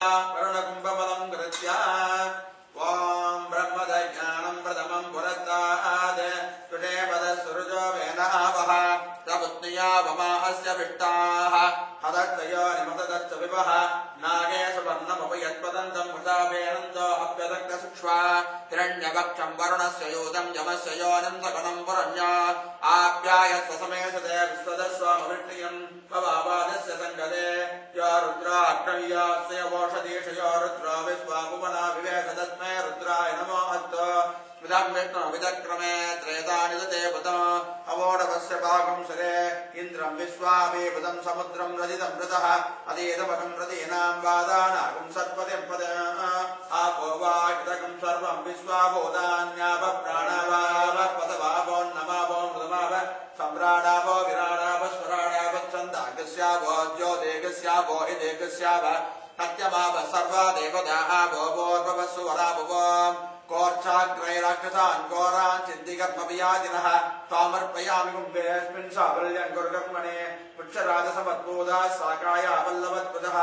वरुणकुम्भफलं कृत्य ॐ ब्रह्मदज्ञानं प्रथमं पुरस्तात् तुषेपदसुरुजो वेनावः प्रबुद्ध्या वमा अस्य विष्टाः हदत्तयो निमतदत्त विवः नागे सुवर्णमुपयत्पदन्तं मृतावेनन्तो अप्यदग्धसुक्ष्वा हिरण्यवक्षं वरुणस्य यूतं यमस्य योनिं सकलं पुरण्या आप्यायस्व समेषते विश्वदस्वामविष्णियं पवावादस्य सङ्गते या रुद्रा अक्रमीयास्य वोषधीशयो रुद्रो विश्वाभुवना विवेश तस्मै रुद्राय नमो अस्तु विदं विष्णु विदक्रमे त्रेतानि दते बुत अवोढवस्य भागं सरे इन्द्रं विश्वाभिभुतं समुद्रं रजितं मृतः अधीतमकं रतीनां वादानागं सत्पतिं पद आपो वाक्तकं सर्वं विश्वाभूतान्याप प्राणावापतवापो नमावो मृतमाव सम्राडावो विराडाव स्वराडाव छन्दागस्यावो ज्योतिगस्यावो इदेगस्याव सत्यमाव सर्वा देवता भोभोर्भवस्सु वराभवो कोर्चाग्रैराक्षसान् घोरान् चिन्तिकर्मभियादिनः तामर्पयामि कुम्भेऽस्मिन् साफल्यं कुरुकर्मणे वृक्षराजसमद्भूतः साकाया वल्लभद्भुतः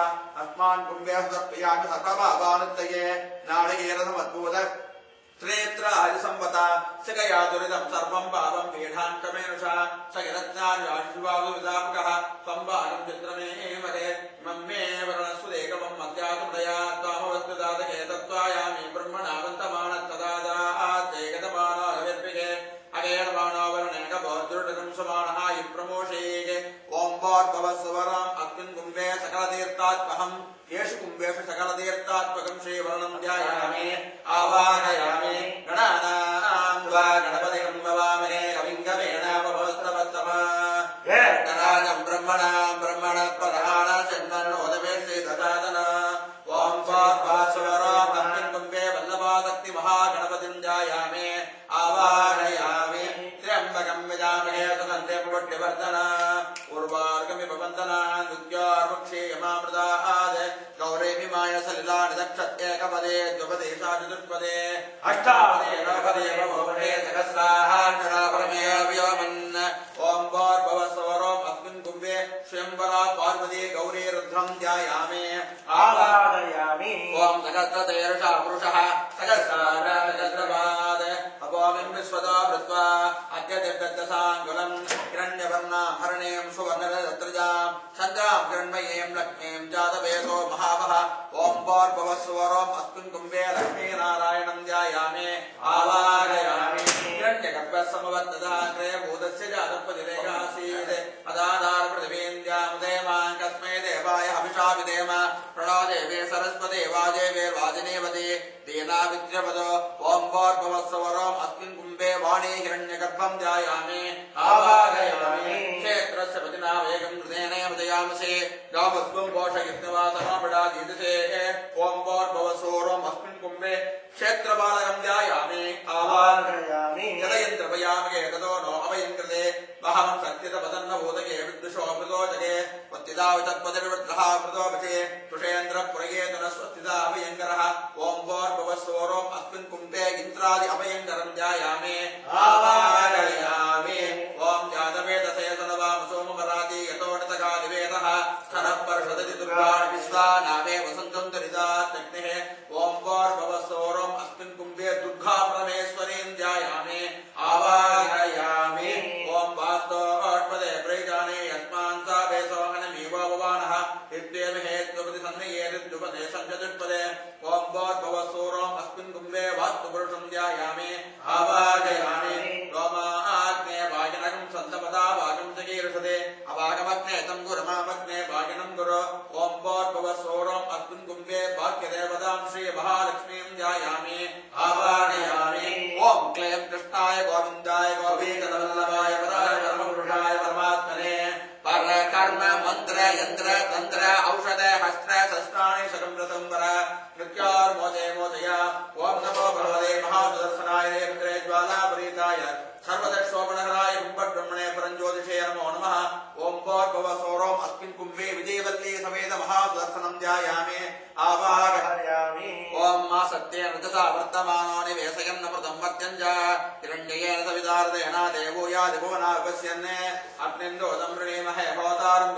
अस्मान् कुम्भे समर्पयामि सर्वभावानुत्तये नारिकेलसमद्भूत श्रेत्रादिसंवता सिकया दुरितं सर्वं पापं पीठान्तमेनुषा सकिरत्नार्याशिवाविदापकः संवादं चित्रमे मरे मम्मे वर्णस्वदेकवं मध्यातुमदया त्वामवस्तुदातके तत्त्वायामि ब्रह्मणावन्तमानत्तदादातेगतमानाविर्भिगे अगेणमानावरणेकबोद्धुर्डकं समानः प्रमोषेगे ओं भोर्भवस्वराम् अस्मिन् कुम्भे सकलतीर्थात्महम् येषु कुम्भेषु सकलतीर्थात्मकं श्रीवर्णं ध्यायामि आवाहयामि गणानां वा गणपतिं भवामहे कविं कवीनामभवस्तवत्तमा गणानां ब्रह्मणः जन्मन्नोदमे श्रीददातन ॐ भोर्भवस्वराम् अस्मिन् कुम्भे वल्लभाशक्तिमहागणपतिं ध्यायामि आवाहयामि त्र्यम्बकं यजामहे सुगन्धे पुष्टिवर्धन उर्वार्कमिव वन्दना दुर्गार्मुक्षेयमामृतात् गौरेमिमाय सलिलानिदक्षत्येकपदे द्विपदे चतुष्पदे अष्टापदे नवपदे नवोपदे सहस्राहार्षणापरमेऽव्योमन् ॐ भोर्भवस्वरोम् अस्मिन् कुम्भे स्वयंवरा पार्वती गौरी रुद्रं ध्यायामि आवाहयामि ॐ सहस्रतेर्षा पुरुषः सहस्रानसहस्रपाद अपोमिं विश्वतो भृत्वा अद्यदिर्दसाङ्गुलं हिरण्यवर्णां हरणीं सुवर्णरजत्रजां सन्द्रां हिरण्मयीं लक्ष्मीं जातवेदो महावः ॐ भोर्भवस्वरोम् अस्मिन् कुम्भे लक्ष्मीनारायणं ध्यायामि आवाहयामि हिरण्यगर्भसमवर्तदाग्रे भूतस्य जातपतिरेकासीत् अदाधार पृथिवीन्द्यामुदेवां कस्मै देवाय हविषा विदेम प्रणो देवे सरस्वती वाजेवे वाजनेवते देनाविद्यवदो ॐ भोर्भवस्वरोम् अस्मिन् कुम्भे वाणी हिरण्यगर्भं ध्यायामि आवाहयामि क्षेत्रस्य पतिनावेगं हृदयेन दयामसे गावस्वं घोषयित्वासमापडादीदसे ॐ भोर्भवस्वरोम् अस्मिन् कुम्भे क्षेत्रपालकं ध्यायामि आवाहयामि यदयन्त्रपयामि ततो नो अभयङ्कृते वहं सत्यतपदन्नभूतके विद्विषोऽमृतोजके वत्तिदावितत्पतिर्वृद्धः मृतोपचे तुषेन्द्रपुरयेतुनस्वत्तिदा अभयङ्करः ॐ भोर्भवस्वरोम् अस्मिन् कुम्भे इन्द्रादि अभयङ्करं ध्यायामि आवाहयामि ॐ जातवेदसे तनवामसोमराति यतोणतकादिवेदः स्तनः पर्षदति दुर्गाणि विश्वानामे वसन्तं तरिदात्यग्निः ॐ भोर्भवस्वरोम् अस्मिन् कुम्भे दुर्गा परमेश्वरीं ध्यायामि आवाहयामि ॐ वास्तोष्पदे प्रैजाने यस्मान् सा वेसोहनमीवो भवानः इत्येमहे द्विपदि सन्नयेद्विपदे सञ्चतुष्पदे ॐ भोर्भवस्वरोम् अस्मिन् कुम्भे वास्तुपुरुषं ध्यायामि आवाहयामि रोमाग्ने वाजनकं सन्तपदा वागं जगीर्षदे अवागमग्ने तं गुरुमामग्ने वागिनं गुरु ॐ भोर्भवस्वरोम् अस्मिन् कुम्भे भाग्यदेवतां श्रीमहालक्ष्मीं ध्यायामि आवाहयामि ॐ क्लीं कृष्णाय गोविन्दाय गोपीकवल्लभाय पदाय परमपुरुषाय परमात्मने परकर्म मन्त्र यन्त्र तन्त्र औषध हस्त्र शस्त्राणि शकमृतं वर मृत्योर्मोचे मोचया ॐ नमो भगवते महासुदर्शनाय देवत्रे ज्वालापरीताय सर्वदक्षोपणहराय ब्रह्मणे परञ्ज्योतिषे नमो नमः ॐ भोर्भवस्वरोम् अस्मिन् कुम्भे विजयवल्ली समेत महासुदर्शनं ध्यायामि आवाहयामि ॐ मा सत्येन रजसा वर्तमानो निवेशयन् प्रथम वर्त्यं च हिरण्येन सवितार्देन देवो यादिभुवना विपश्यन् अग्निन्दोदं वृणीमहे भवतारं